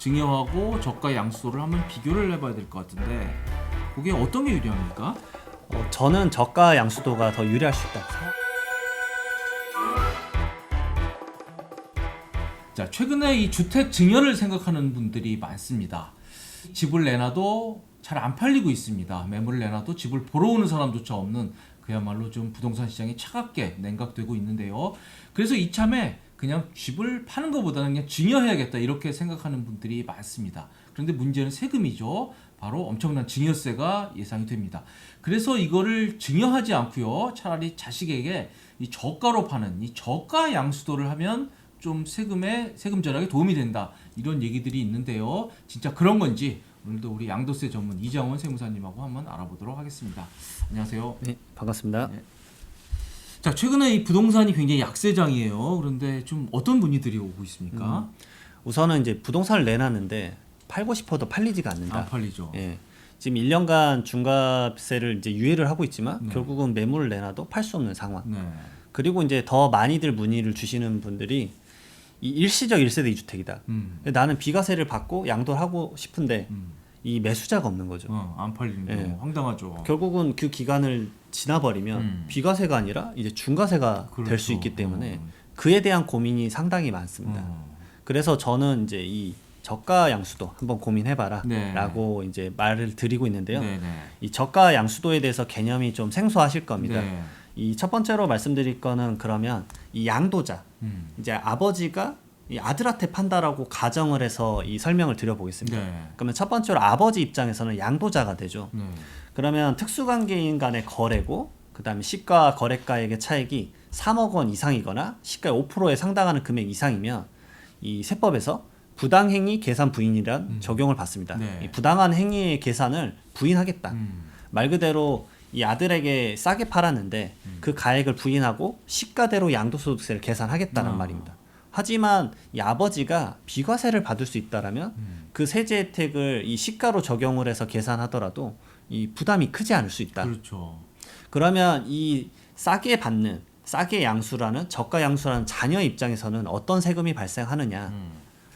증여하고 저가 양수도를 한번 비교를 해봐야 될 것 같은데 그게 어떤 게 유리합니까? 저는 저가 양수도가 더 유리할 수 있다고 생각합니다. 자, 최근에 이 주택 증여를 생각하는 분들이 많습니다. 집을 내놔도 잘 안 팔리고 있습니다. 매물을 내놔도 집을 보러 오는 사람조차 없는 그야말로 좀 부동산 시장이 차갑게 냉각되고 있는데요. 그래서 이참에 그냥 집을 파는 것보다는 그냥 증여해야겠다 이렇게 생각하는 분들이 많습니다. 그런데 문제는 세금이죠. 바로 엄청난 증여세가 예상이 됩니다. 그래서 이거를 증여하지 않고요. 차라리 자식에게 이 저가로 파는 이 저가 양수도를 하면 좀 세금 절약에 도움이 된다 이런 얘기들이 있는데요. 진짜 그런 건지 오늘도 우리 양도세 전문 이장원 세무사님하고 한번 알아보도록 하겠습니다. 안녕하세요. 네, 반갑습니다. 네. 자, 최근에 이 부동산이 굉장히 약세장이에요. 그런데 좀 어떤 문의들이 오고 있습니까? 우선은 이제 부동산을 내놨는데 팔고 싶어도 팔리지가 않는다. 안 팔리죠. 예. 지금 1년간 중과세를 이제 유예를 하고 있지만 네. 결국은 매물을 내놔도 팔 수 없는 상황. 네. 그리고 이제 더 많이들 문의를 주시는 분들이 이 일시적 1세대 2주택이다. 나는 비과세를 받고 양도를 하고 싶은데 이 매수자가 없는 거죠. 안 팔리는 거 예. 황당하죠. 결국은 그 기간을 지나버리면 비과세가 아니라 이제 중과세가 될 수 그렇죠. 있기 때문에 그에 대한 고민이 상당히 많습니다. 그래서 저는 이제 이 저가 양수도 한번 고민해봐라 네. 라고 이제 말을 드리고 있는데요. 네네. 이 저가 양수도에 대해서 개념이 좀 생소하실 겁니다. 네. 이 첫 번째로 말씀드릴 거는 그러면 이 양도자, 이제 아버지가 이 아들한테 판다라고 가정을 해서 이 설명을 드려보겠습니다. 네. 그러면 첫 번째로 아버지 입장에서는 양도자가 되죠. 네. 그러면 특수관계인 간의 거래고 그 다음에 시가 거래가액의 차익이 3억 원 이상이거나 시가의 5%에 상당하는 금액 이상이면 이 세법에서 부당행위 계산 부인이란 적용을 받습니다. 네. 이 부당한 행위의 계산을 부인하겠다. 말 그대로 이 아들에게 싸게 팔았는데 그 가액을 부인하고 시가대로 양도소득세를 계산하겠다는 말입니다. 하지만 이 아버지가 비과세를 받을 수 있다라면 그 세제 혜택을 이 시가로 적용을 해서 계산하더라도 이 부담이 크지 않을 수 있다. 그렇죠. 그러면 이 싸게 받는 싸게 양수라는 저가 양수라는 자녀 입장에서는 어떤 세금이 발생하느냐?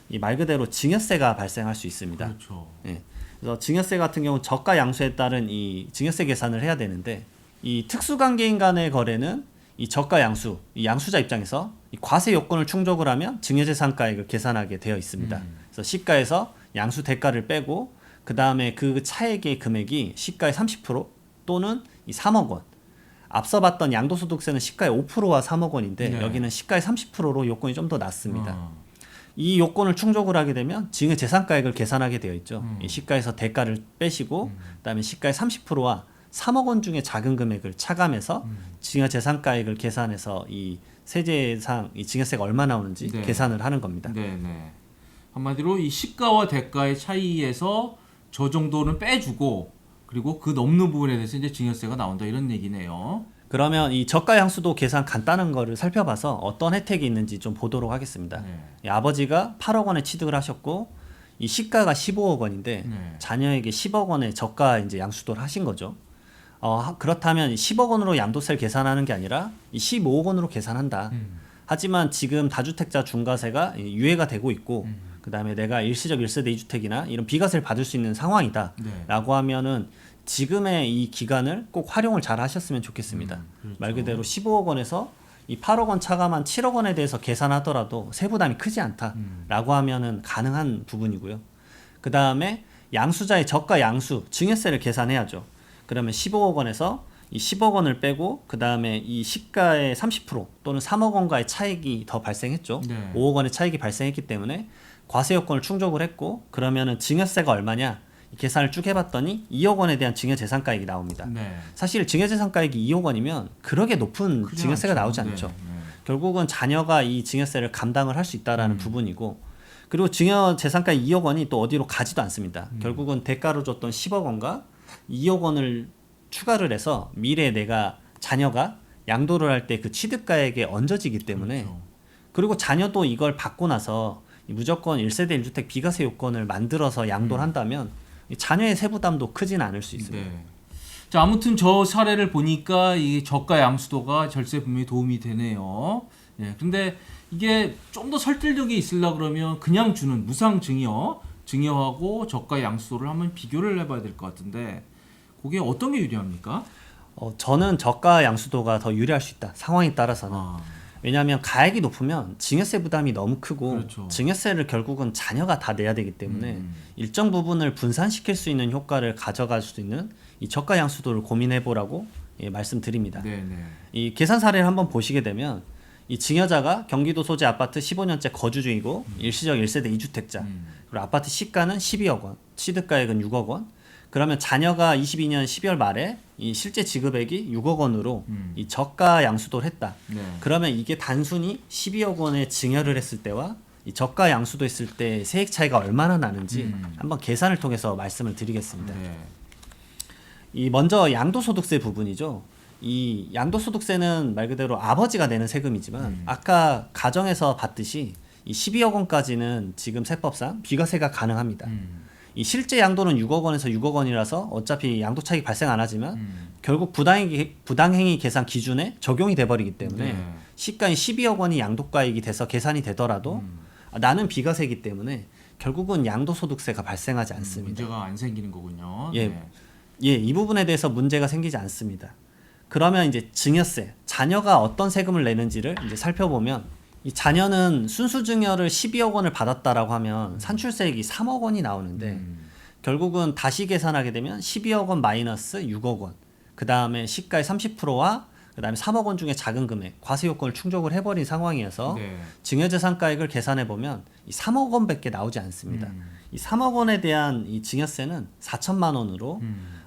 이 말 그대로 증여세가 발생할 수 있습니다. 그렇죠. 예. 그래서 증여세 같은 경우 저가 양수에 따른 이 증여세 계산을 해야 되는데 이 특수관계인 간의 거래는 이 저가 양수, 이 양수자 입장에서 이 과세 요건을 충족을 하면 증여재산가액을 계산하게 되어 있습니다. 그래서 시가에서 양수 대가를 빼고 그 다음에 그 차액의 금액이 시가의 30% 또는 이 3억 원. 앞서 봤던 양도소득세는 시가의 5%와 3억 원인데 네. 여기는 시가의 30%로 요건이 좀 더 낮습니다. 이 요건을 충족을 하게 되면 증여재산가액을 계산하게 되어 있죠. 이 시가에서 대가를 빼시고 그다음에 시가의 30%와 3억 원 중에 작은 금액을 차감해서 증여재산가액을 계산해서 이 세제상 이 증여세가 얼마 나오는지 네. 계산을 하는 겁니다. 네네. 한마디로 이 시가와 대가의 차이에서 저 정도는 빼주고 그리고 그 넘는 부분에 대해서 이제 증여세가 나온다 이런 얘기네요. 그러면 이 저가 양수도 계산 간단한 거를 살펴봐서 어떤 혜택이 있는지 좀 보도록 하겠습니다. 네. 이 아버지가 8억 원에 취득을 하셨고 이 시가가 15억 원인데 네. 자녀에게 10억 원의 저가 이제 양수도를 하신 거죠. 그렇다면 10억 원으로 양도세를 계산하는 게 아니라 이 15억 원으로 계산한다. 하지만 지금 다주택자 중과세가 유예가 되고 있고 그다음에 내가 일시적 1세대 2주택이나 이런 비과세를 받을 수 있는 상황이다. 네. 라고 하면은 지금의 이 기간을 꼭 활용을 잘 하셨으면 좋겠습니다. 그렇죠. 말 그대로 15억 원에서 이 8억 원 차감한 7억 원에 대해서 계산하더라도 세부담이 크지 않다라고 하면은 가능한 부분이고요. 그 다음에 양수자의 저가 양수 증여세를 계산해야죠. 그러면 15억 원에서 이 10억 원을 빼고 그 다음에 이 시가의 30% 또는 3억 원과의 차익이 더 발생했죠. 네. 5억 원의 차익이 발생했기 때문에 과세 요건을 충족을 했고 그러면은 증여세가 얼마냐? 계산을 쭉 해봤더니 2억 원에 대한 증여재산가액이 나옵니다. 네. 사실 증여재산가액이 2억 원이면 그렇게 높은 크지 증여세가 않죠. 나오지 네, 않죠. 네. 결국은 자녀가 이 증여세를 감당을 할 수 있다라는 부분이고 그리고 증여재산가액 2억 원이 또 어디로 가지도 않습니다. 결국은 대가로 줬던 10억 원과 2억 원을 추가를 해서 미래에 내가 자녀가 양도를 할 때 그 취득가액에 얹어지기 때문에 그렇죠. 그리고 자녀도 이걸 받고 나서 무조건 1세대 1주택 비과세 요건을 만들어서 양도를 한다면 이 자녀의 세부담도 크진 않을 수 있습니다. 네. 자, 아무튼 저 사례를 보니까 이 저가 양수도가 절세 분명히 도움이 되네요. 예. 근데 이게 좀 더 설득력이 있으려 그러면 그냥 주는 무상 증여 증여하고 저가 양수도를 한번 비교를 해봐야 될 것 같은데 그게 어떤 게 유리합니까? 저는 저가 양수도가 더 유리할 수 있다. 상황에 따라서는. 아, 왜냐하면 가액이 높으면 증여세 부담이 너무 크고 그렇죠. 증여세를 결국은 자녀가 다 내야 되기 때문에 일정 부분을 분산시킬 수 있는 효과를 가져갈 수 있는 이 저가 양수도를 고민해 보라고 말씀드립니다. 네네. 이 계산 사례를 한번 보시게 되면 이 증여자가 경기도 소재 아파트 15년째 거주 중이고 일시적 1세대 2주택자 그리고 아파트 시가는 12억 원, 취득가액은 6억 원. 그러면 자녀가 22년 12월 말에 이 실제 지급액이 6억 원으로 이 저가 양수도를 했다. 네. 그러면 이게 단순히 12억 원의 증여를 했을 때와 이 저가 양수도 했을 때 세액 차이가 얼마나 나는지 한번 계산을 통해서 말씀을 드리겠습니다. 네. 이 먼저 양도소득세 부분이죠. 이 양도소득세는 말 그대로 아버지가 내는 세금이지만 아까 가정에서 봤듯이 이 12억 원까지는 지금 세법상 비과세가 가능합니다. 이 실제 양도는 6억 원에서 6억 원이라서 어차피 양도 차익 발생 안 하지만 결국 부당행위 계산 기준에 적용이 돼 버리기 때문에 네. 시가인 12억 원이 양도가액이 돼서 계산이 되더라도 나는 비과세이기 때문에 결국은 양도소득세가 발생하지 않습니다. 문제가 안 생기는 거군요. 예. 네. 이 부분에 대해서 문제가 생기지 않습니다. 그러면 이제 증여세, 자녀가 어떤 세금을 내는지를 이제 살펴보면 이 자녀는 순수 증여를 12억 원을 받았다라고 하면 산출세액이 3억 원이 나오는데 결국은 다시 계산하게 되면 12억 원 마이너스 6억 원, 그 다음에 시가의 30%와 그 다음에 3억 원 중에 작은 금액, 과세 요건을 충족을 해버린 상황이어서 네. 증여재산가액을 계산해 보면 이 3억 원밖에 나오지 않습니다. 이 3억 원에 대한 이 증여세는 4천만 원으로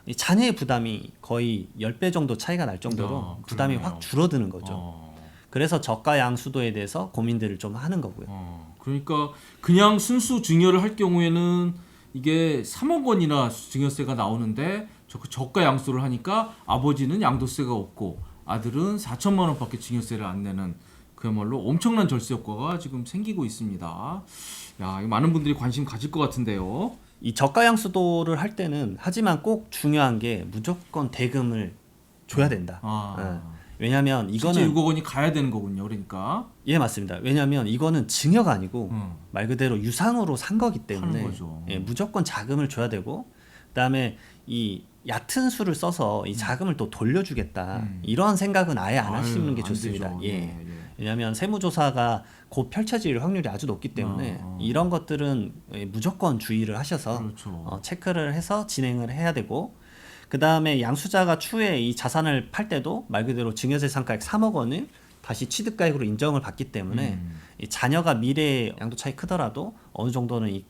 이 자녀의 부담이 거의 10배 정도 차이가 날 정도로 부담이 그러네요. 확 줄어드는 거죠. 그래서 저가 양수도에 대해서 고민들을 좀 하는 거고요. 그러니까 그냥 순수 증여를 할 경우에는 이게 3억 원이나 증여세가 나오는데 저가 양수를 하니까 아버지는 양도세가 없고 아들은 4천만 원밖에 증여세를 안 내는 그야말로 엄청난 절세 효과가 지금 생기고 있습니다. 야, 이거 많은 분들이 관심 가질 것 같은데요. 이 저가 양수도를 할 때는 하지만 꼭 중요한 게 무조건 대금을 줘야 된다. 왜냐하면 실제 이거는 6억 원이 가야 되는 거군요. 그러니까 예 맞습니다. 왜냐하면 이거는 증여가 아니고 말 그대로 유상으로 산 거기 때문에 파는 거죠. 무조건 자금을 줘야 되고 그다음에 이 얕은 수를 써서 이 자금을 또 돌려주겠다 이런 생각은 아예 안 하시는 게 안 좋습니다. 되죠. 예. 예. 왜냐하면 세무조사가 곧 펼쳐질 확률이 아주 높기 때문에 이런 것들은 무조건 주의를 하셔서 그렇죠. 체크를 해서 진행을 해야 되고 그 다음에 양수자가 추후에 이 자산을 팔 때도 말 그대로 증여재산가액 3억 원을 다시 취득가액으로 인정을 받기 때문에 이 자녀가 미래에 양도 차익 크더라도 어느 정도는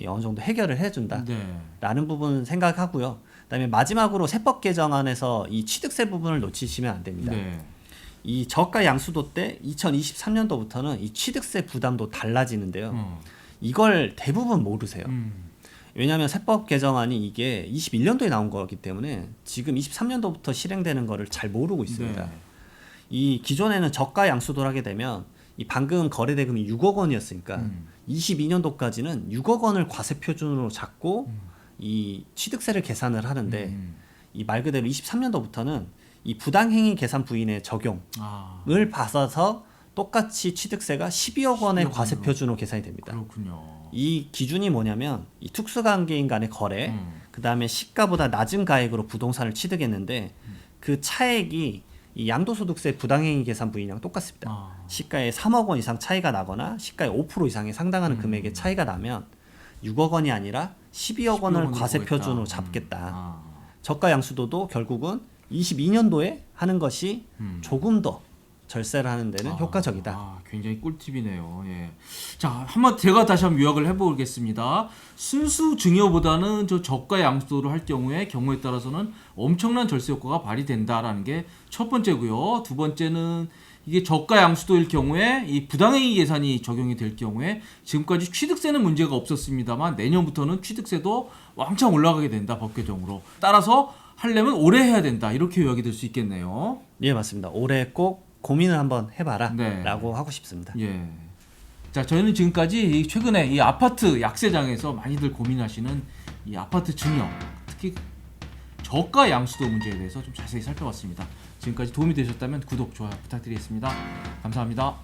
어느 정도 해결을 해준다라는 부분 생각하고요. 그다음에 마지막으로 세법 개정안에서 이 취득세 부분을 놓치시면 안 됩니다. 네. 이 저가 양수도 때 2023년도부터는 이 취득세 부담도 달라지는데요. 이걸 대부분 모르세요. 왜냐하면 세법 개정안이 이게 21년도에 나온 거기 때문에 지금 23년도부터 실행되는 거를 잘 모르고 있습니다. 네. 이 기존에는 저가 양수도를 하게 되면 이 방금 거래 대금이 6억 원이었으니까 22년도까지는 6억 원을 과세 표준으로 잡고 이 취득세를 계산을 하는데 이 말 그대로 23년도부터는 이 부당행위 계산 부인의 적용을 받아서 똑같이 취득세가 12억 원의 12억 과세 원으로. 표준으로 계산이 됩니다. 그렇군요. 이 기준이 뭐냐면 이 특수관계인 간의 거래, 그 다음에 시가보다 낮은 가액으로 부동산을 취득했는데 그 차액이 이 양도소득세 부당행위 계산 부인이랑 똑같습니다. 시가에 3억 원 이상 차이가 나거나 시가의 5% 이상에 상당하는 금액의 차이가 나면 6억 원이 아니라 12억 원을 12억 원으로 과세 보겠다. 표준으로 잡겠다. 저가 양수도도 결국은 22년도에 하는 것이 조금 더 절세를 하는 데는 효과적이다. 굉장히 꿀팁이네요. 예. 자, 한번 제가 다시 한번 요약을 해보겠습니다. 순수 증여보다는 저 저가 양수도를 할 경우에 따라서는 엄청난 절세 효과가 발휘된다라는 게 첫 번째고요. 두 번째는 이게 저가 양수도일 경우에 이 부당행위 계산이 적용이 될 경우에 지금까지 취득세는 문제가 없었습니다만 내년부터는 취득세도 왕창 올라가게 된다, 법 개정으로. 따라서 하려면 올해 해야 된다, 이렇게 요약이 될 수 있겠네요. 예, 맞습니다. 올해 꼭 고민을 한번 해봐라 네. 라고 하고 싶습니다. 예. 자, 저희는 지금까지 최근에 이 아파트 약세장에서 많이들 고민하시는 이 아파트 증여, 특히 저가 양수도 문제에 대해서 좀 자세히 살펴봤습니다. 지금까지 도움이 되셨다면 구독, 좋아요 부탁드리겠습니다. 감사합니다.